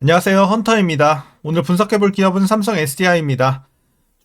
안녕하세요. 헌터입니다. 오늘 분석해볼 기업은 삼성 SDI입니다.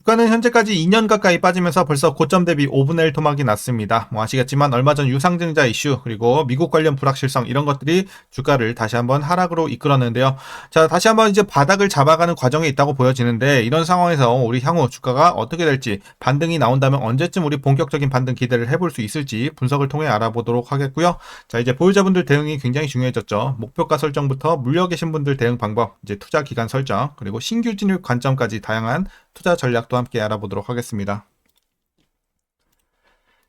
주가는 현재까지 2년 가까이 빠지면서 벌써 고점 대비 5분의 1 토막이 났습니다. 아시겠지만 얼마 전 유상증자 이슈 그리고 미국 관련 불확실성 이런 것들이 주가를 다시 한번 하락으로 이끌었는데요. 자, 다시 한번 이제 바닥을 잡아가는 과정에 있다고 보여지는데 이런 상황에서 우리 향후 주가가 어떻게 될지 반등이 나온다면 언제쯤 우리 본격적인 반등 기대를 해볼 수 있을지 분석을 통해 알아보도록 하겠고요. 자, 이제 보유자분들 대응이 굉장히 중요해졌죠. 목표가 설정부터 물려 계신 분들 대응 방법, 이제 투자 기간 설정, 그리고 신규 진입 관점까지 다양한 투자 전략도 함께 알아보도록 하겠습니다.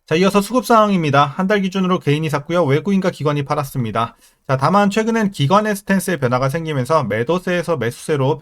자, 이어서 수급 상황입니다. 한 달 기준으로 개인이 샀고요. 외국인과 기관이 팔았습니다. 자, 다만 최근엔 기관의 스탠스에 변화가 생기면서 매도세에서 매수세로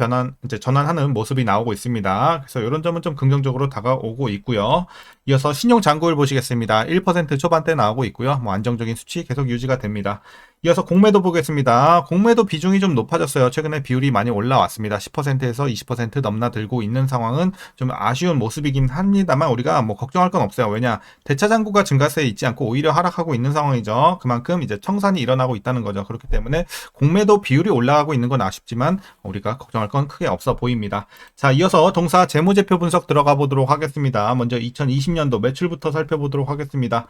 전환하는 모습이 나오고 있습니다. 그래서 이런 점은 좀 긍정적으로 다가오고 있고요. 이어서 신용 잔고율 보시겠습니다. 1% 초반대 나오고 있고요. 안정적인 수치 계속 유지가 됩니다. 이어서 공매도 보겠습니다. 공매도 비중이 좀 높아졌어요. 최근에 비율이 많이 올라왔습니다. 10%에서 20% 넘나들고 있는 상황은 좀 아쉬운 모습이긴 합니다만 우리가 걱정할 건 없어요. 왜냐? 대차 잔고가 증가세에 있지 않고 오히려 하락하고 있는 상황이죠. 그만큼 이제 청산이 일어나고 있다는 거죠. 그렇기 때문에 공매도 비율이 올라가고 있는 건 아쉽지만 우리가 걱정할 건 크게 없어 보입니다. 자, 이어서 동사 재무제표 분석 들어가 보도록 하겠습니다. 먼저 2020년도 매출부터 살펴보도록 하겠습니다.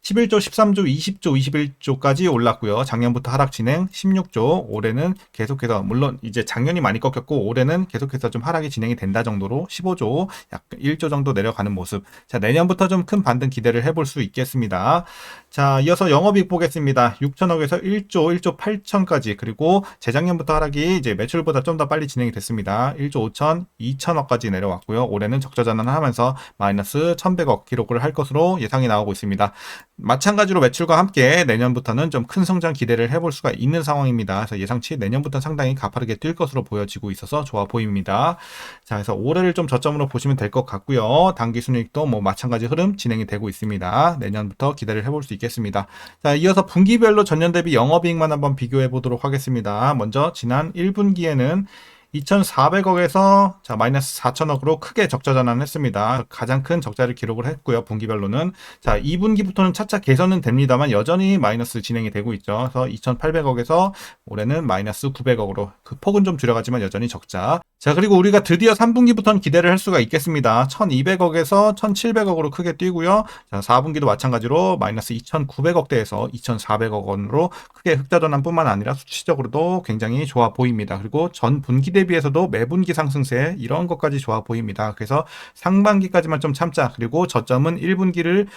11조, 13조, 20조, 21조까지 올랐고요. 작년부터 하락 진행 16조, 올해는 계속해서 물론 이제 작년이 많이 꺾였고 올해는 계속해서 좀 하락이 진행이 된다 정도로 15조, 약 1조 정도 내려가는 모습. 자, 내년부터 좀 큰 반등 기대를 해볼 수 있겠습니다. 자, 이어서 영업이익 보겠습니다. 6천억에서 1조, 1조 8천까지 그리고 재작년부터 하락이 이제 매출보다 좀 더 빨리 진행이 됐습니다. 1조 5천, 2천억까지 내려왔고요. 올해는 적자전환하면서 마이너스 1,100억 기록을 할 것으로 예상이 나오고 있습니다. 마찬가지로 매출과 함께 내년부터는 좀 큰 성장 기대를 해볼 수가 있는 상황입니다. 그래서 예상치 내년부터 상당히 가파르게 뛸 것으로 보여지고 있어서 좋아 보입니다. 자, 그래서 올해를 좀 저점으로 보시면 될 것 같고요. 당기 순이익도 마찬가지 흐름 진행이 되고 있습니다. 내년부터 기대를 해볼 수 있겠습니다. 자, 이어서 분기별로 전년 대비 영업이익만 한번 비교해 보도록 하겠습니다. 먼저 지난 1분기에는 2,400억에서 마이너스 4천억으로 크게 적자 전환했습니다. 가장 큰 적자를 기록을 했고요. 분기별로는. 자, 2분기부터는 차차 개선은 됩니다만 여전히 마이너스 진행이 되고 있죠. 그래서 2,800억에서 올해는 마이너스 900억으로 그 폭은 좀 줄여가지만 여전히 적자. 자, 그리고 우리가 드디어 3분기부터는 기대를 할 수가 있겠습니다. 1,200억에서 1,700억으로 크게 뛰고요. 자, 4분기도 마찬가지로 마이너스 2,900억대에서 2,400억 원으로 크게 흑자 전환뿐만 아니라 수치적으로도 굉장히 좋아 보입니다. 그리고 전 분기 대비해서도 매분기 상승세 이런 것까지 좋아 보입니다. 그래서 상반기까지만 좀 참자. 그리고 저점은 1분기를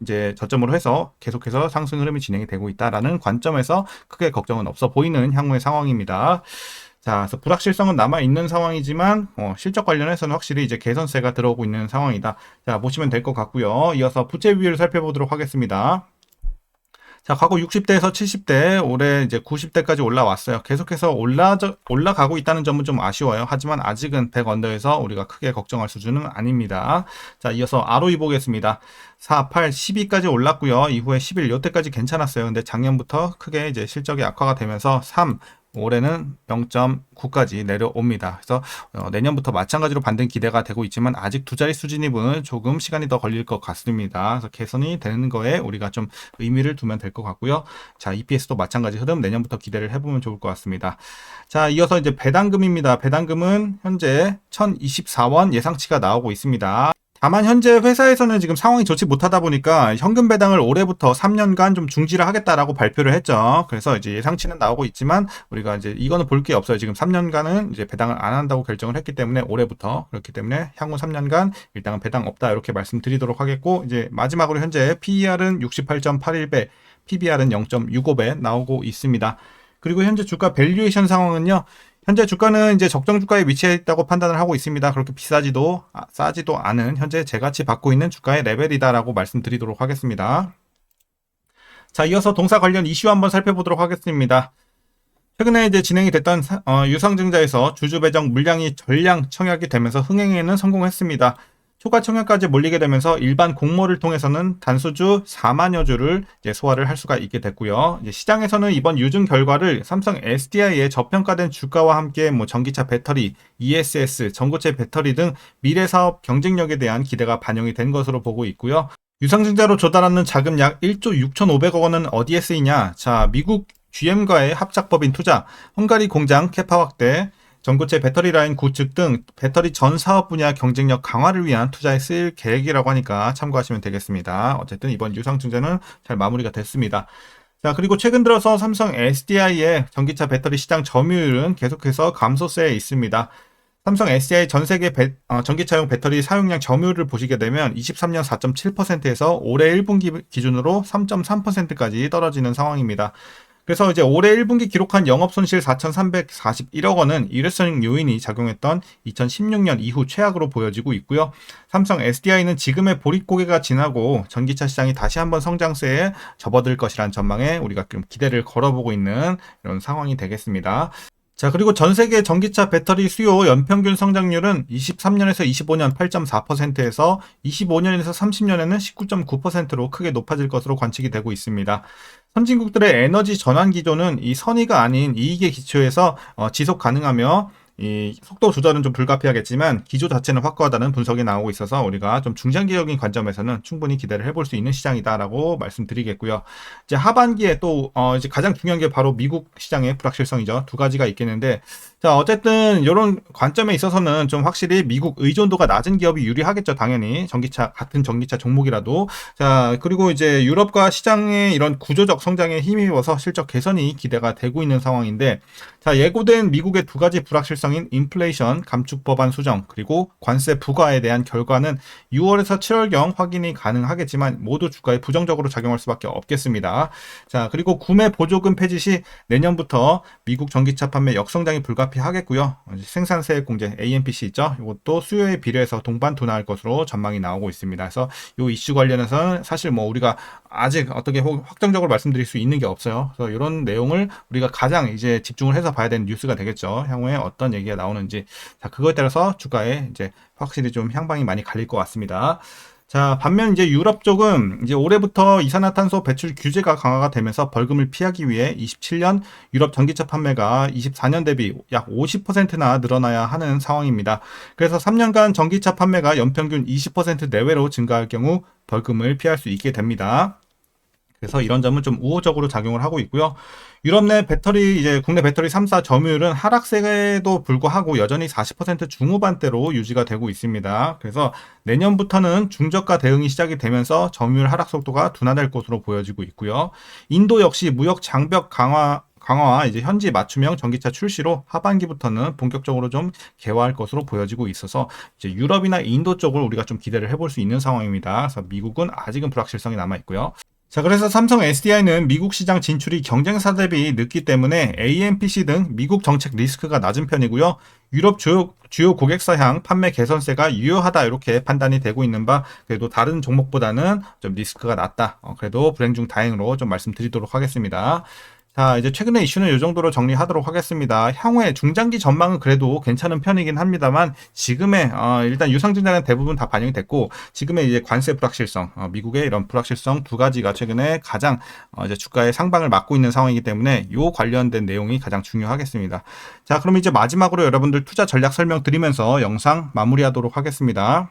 이제 저점으로 해서 계속해서 상승 흐름이 진행이 되고 있다라는 관점에서 크게 걱정은 없어 보이는 향후의 상황입니다. 자, 그래서 불확실성은 남아있는 상황이지만, 실적 관련해서는 확실히 이제 개선세가 들어오고 있는 상황이다. 자, 보시면 될 것 같고요. 이어서 부채 비율 살펴보도록 하겠습니다. 자, 과거 60대에서 70대, 올해 이제 90대까지 올라왔어요. 계속해서 올라가고 있다는 점은 좀 아쉬워요. 하지만 아직은 100 언더에서 우리가 크게 걱정할 수준은 아닙니다. 자, 이어서 ROE 보겠습니다. 4, 8, 12까지 올랐고요. 이후에 11, 요때까지 괜찮았어요. 근데 작년부터 크게 이제 실적이 악화가 되면서 3, 올해는 0.9까지 내려옵니다. 그래서 내년부터 마찬가지로 반등 기대가 되고 있지만 아직 두 자릿수 진입은 조금 시간이 더 걸릴 것 같습니다. 그래서 개선이 되는 거에 우리가 좀 의미를 두면 될 것 같고요. 자, EPS도 마찬가지 흐름 내년부터 기대를 해보면 좋을 것 같습니다. 자, 이어서 이제 배당금입니다. 배당금은 현재 1,024원 예상치가 나오고 있습니다. 다만 현재 회사에서는 지금 상황이 좋지 못하다 보니까 현금 배당을 올해부터 3년간 좀 중지를 하겠다라고 발표를 했죠. 그래서 이제 예상치는 나오고 있지만 우리가 이제 이거는 볼 게 없어요. 지금 3년간은 이제 배당을 안 한다고 결정을 했기 때문에 올해부터 그렇기 때문에 향후 3년간 일단은 배당 없다 이렇게 말씀드리도록 하겠고 이제 마지막으로 현재 PER은 68.81배, PBR은 0.65배 나오고 있습니다. 그리고 현재 주가 밸류에이션 상황은요. 현재 주가는 이제 적정 주가에 위치해 있다고 판단을 하고 있습니다. 그렇게 비싸지도 싸지도 않은 현재 제가치 받고 있는 주가의 레벨이다라고 말씀드리도록 하겠습니다. 자, 이어서 동사 관련 이슈 한번 살펴보도록 하겠습니다. 최근에 이제 진행이 됐던 유상증자에서 주주 배정 물량이 전량 청약이 되면서 흥행에는 성공했습니다. 초과 청약까지 몰리게 되면서 일반 공모를 통해서는 단수주 4만여 주를 이제 소화를 할 수가 있게 됐고요. 이제 시장에서는 이번 유증 결과를 삼성 SDI의 저평가된 주가와 함께 전기차 배터리, ESS, 전고체 배터리 등 미래 사업 경쟁력에 대한 기대가 반영이 된 것으로 보고 있고요. 유상증자로 조달하는 자금 약 1조 6,500억 원은 어디에 쓰이냐? 자, 미국 GM과의 합작법인 투자, 헝가리 공장 캐파 확대, 전고체 배터리 라인 구축 등 배터리 전 사업 분야 경쟁력 강화를 위한 투자에 쓰일 계획이라고 하니까 참고하시면 되겠습니다. 어쨌든 이번 유상증자는 잘 마무리가 됐습니다. 자, 그리고 최근 들어서 삼성 SDI의 전기차 배터리 시장 점유율은 계속해서 감소세에 있습니다. 삼성 SDI 전 세계 전기차용 배터리 사용량 점유율을 보시게 되면 23년 4.7%에서 올해 1분기 기준으로 3.3%까지 떨어지는 상황입니다. 그래서 이제 올해 1분기 기록한 영업손실 4,341억 원은 일회성 요인이 작용했던 2016년 이후 최악으로 보여지고 있고요. 삼성 SDI는 지금의 보릿고개가 지나고 전기차 시장이 다시 한번 성장세에 접어들 것이란 전망에 우리가 좀 기대를 걸어보고 있는 이런 상황이 되겠습니다. 자, 그리고 전 세계 전기차 배터리 수요 연평균 성장률은 23년에서 25년 8.4%에서 25년에서 30년에는 19.9%로 크게 높아질 것으로 관측이 되고 있습니다. 선진국들의 에너지 전환 기조는 이 선의가 아닌 이익의 기초에서 지속 가능하며 이 속도 조절은 좀 불가피하겠지만 기조 자체는 확고하다는 분석이 나오고 있어서 우리가 좀 중장기적인 관점에서는 충분히 기대를 해볼 수 있는 시장이다라고 말씀드리겠고요. 이제 하반기에 또 이제 가장 중요한 게 바로 미국 시장의 불확실성이죠. 두 가지가 있겠는데, 자, 어쨌든 이런 관점에 있어서는 좀 확실히 미국 의존도가 낮은 기업이 유리하겠죠. 당연히 같은 전기차 종목이라도. 자, 그리고 이제 유럽과 시장의 이런 구조적 성장에 힘입어서 실적 개선이 기대가 되고 있는 상황인데, 자, 예고된 미국의 두 가지 불확실성인 인플레이션 감축 법안 수정 그리고 관세 부과에 대한 결과는 6월에서 7월경 확인이 가능하겠지만 모두 주가에 부정적으로 작용할 수밖에 없겠습니다. 자, 그리고 구매 보조금 폐지 시 내년부터 미국 전기차 판매 역성장이 불가피하겠고요. 생산세액 공제 AMPC 있죠? 이것도 수요에 비례해서 동반 둔화할 것으로 전망이 나오고 있습니다. 그래서 이 이슈 관련해서는 사실 뭐 우리가 아직 어떻게 확정적으로 말씀드릴 수 있는 게 없어요. 그래서 이런 내용을 우리가 가장 이제 집중을 해서 봐야 되는 뉴스가 되겠죠. 향후에 어떤 얘기가 나오는지. 자, 그거에 따라서 주가에 이제 확실히 좀 향방이 많이 갈릴 것 같습니다. 자, 반면 이제 유럽 쪽은 이제 올해부터 이산화탄소 배출 규제가 강화가 되면서 벌금을 피하기 위해 27년 유럽 전기차 판매가 24년 대비 약 50%나 늘어나야 하는 상황입니다. 그래서 3년간 전기차 판매가 연평균 20% 내외로 증가할 경우 벌금을 피할 수 있게 됩니다. 그래서 이런 점은 좀 우호적으로 작용을 하고 있고요. 유럽 내 배터리, 이제 국내 배터리 3사 점유율은 하락세에도 불구하고 여전히 40% 중후반대로 유지가 되고 있습니다. 그래서 내년부터는 중저가 대응이 시작이 되면서 점유율 하락 속도가 둔화될 것으로 보여지고 있고요. 인도 역시 무역 장벽 강화와 이제 현지 맞춤형 전기차 출시로 하반기부터는 본격적으로 좀 개화할 것으로 보여지고 있어서 이제 유럽이나 인도 쪽을 우리가 좀 기대를 해볼 수 있는 상황입니다. 그래서 미국은 아직은 불확실성이 남아 있고요. 자, 그래서 삼성 SDI는 미국 시장 진출이 경쟁사 대비 늦기 때문에 AMPC 등 미국 정책 리스크가 낮은 편이고요. 유럽 주요 고객사 향 판매 개선세가 유효하다 이렇게 판단이 되고 있는 바 그래도 다른 종목보다는 좀 리스크가 낮다. 그래도 불행 중 다행으로 좀 말씀드리도록 하겠습니다. 자, 이제 최근의 이슈는 이 정도로 정리하도록 하겠습니다. 향후에 중장기 전망은 그래도 괜찮은 편이긴 합니다만 지금의 일단 유상증자는 대부분 다 반영이 됐고 지금의 이제 관세 불확실성, 미국의 이런 불확실성 두 가지가 최근에 가장 이제 주가의 상방을 막고 있는 상황이기 때문에 요 관련된 내용이 가장 중요하겠습니다. 자, 그럼 이제 마지막으로 여러분들 투자 전략 설명드리면서 영상 마무리하도록 하겠습니다.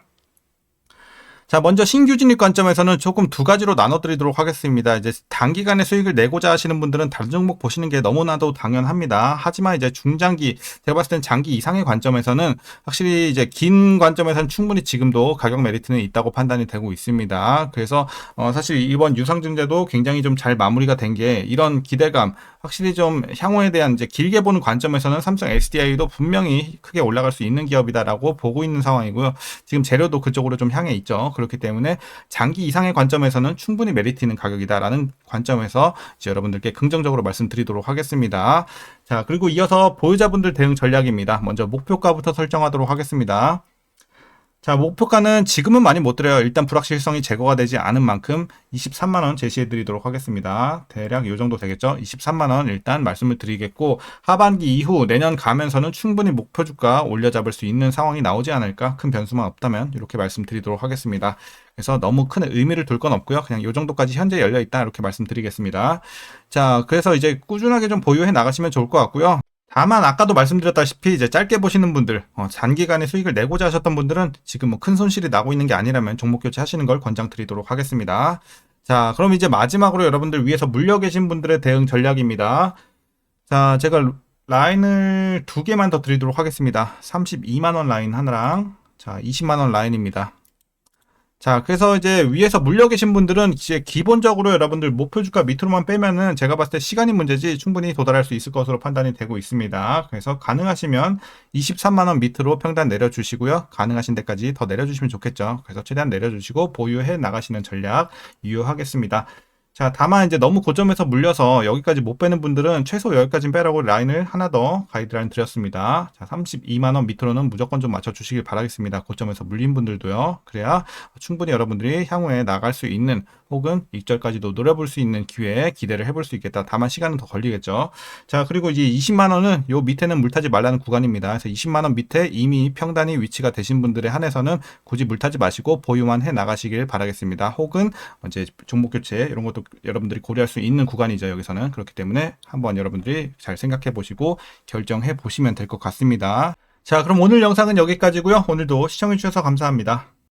자, 먼저 신규 진입 관점에서는 조금 두 가지로 나눠드리도록 하겠습니다. 이제 단기간에 수익을 내고자 하시는 분들은 다른 종목 보시는 게 너무나도 당연합니다. 하지만 이제 중장기, 제가 봤을 땐 장기 이상의 관점에서는 확실히 이제 긴 관점에서는 충분히 지금도 가격 메리트는 있다고 판단이 되고 있습니다. 그래서 사실 이번 유상증자도 굉장히 좀 잘 마무리가 된 게 이런 기대감, 확실히 좀 향후에 대한 이제 길게 보는 관점에서는 삼성 SDI도 분명히 크게 올라갈 수 있는 기업이다라고 보고 있는 상황이고요. 지금 재료도 그쪽으로 좀 향해 있죠. 그렇기 때문에 장기 이상의 관점에서는 충분히 메리트 있는 가격이다라는 관점에서 이제 여러분들께 긍정적으로 말씀드리도록 하겠습니다. 자, 그리고 이어서 보유자분들 대응 전략입니다. 먼저 목표가부터 설정하도록 하겠습니다. 자, 목표가는 지금은 많이 못 드려요. 일단 불확실성이 제거가 되지 않은 만큼 23만원 제시해 드리도록 하겠습니다. 대략 이 정도 되겠죠? 23만원 일단 말씀을 드리겠고 하반기 이후 내년 가면서는 충분히 목표 주가 올려잡을 수 있는 상황이 나오지 않을까? 큰 변수만 없다면 이렇게 말씀드리도록 하겠습니다. 그래서 너무 큰 의미를 둘 건 없고요. 그냥 이 정도까지 현재 열려있다 이렇게 말씀드리겠습니다. 자, 그래서 이제 꾸준하게 좀 보유해 나가시면 좋을 것 같고요. 다만 아까도 말씀드렸다시피 이제 짧게 보시는 분들, 단기간에 수익을 내고자 하셨던 분들은 지금 뭐 큰 손실이 나고 있는 게 아니라면 종목 교체하시는 걸 권장드리도록 하겠습니다. 자, 그럼 이제 마지막으로 여러분들 위에서 물려 계신 분들의 대응 전략입니다. 자, 제가 라인을 두 개만 더 드리도록 하겠습니다. 32만원 라인 하나랑, 자, 20만원 라인입니다. 자, 그래서 이제 위에서 물려 계신 분들은 이제 기본적으로 여러분들 목표 주가 밑으로만 빼면은 제가 봤을 때 시간이 문제지 충분히 도달할 수 있을 것으로 판단이 되고 있습니다. 그래서 가능하시면 23만원 밑으로 평단 내려주시고요. 가능하신 데까지 더 내려주시면 좋겠죠. 그래서 최대한 내려주시고 보유해 나가시는 전략 유효하겠습니다. 자, 다만 이제 너무 고점에서 물려서 여기까지 못 빼는 분들은 최소 여기까지 빼라고 라인을 하나 더 가이드라인 드렸습니다. 자, 32만원 밑으로는 무조건 좀 맞춰주시길 바라겠습니다. 고점에서 물린 분들도요. 그래야 충분히 여러분들이 향후에 나갈 수 있는 혹은 익절까지도 노려볼 수 있는 기회에 기대를 해볼 수 있겠다. 다만 시간은 더 걸리겠죠. 자, 그리고 이제 20만원은 요 밑에는 물타지 말라는 구간입니다. 그래서 20만원 밑에 이미 평단이 위치가 되신 분들에 한해서는 굳이 물타지 마시고 보유만 해 나가시길 바라겠습니다. 혹은 이제 종목 교체 이런 것도 여러분들이 고려할 수 있는 구간이죠. 여기서는 그렇기 때문에 한번 여러분들이 잘 생각해 보시고 결정해 보시면 될 것 같습니다. 자, 그럼 오늘 영상은 여기까지고요. 오늘도 시청해 주셔서 감사합니다.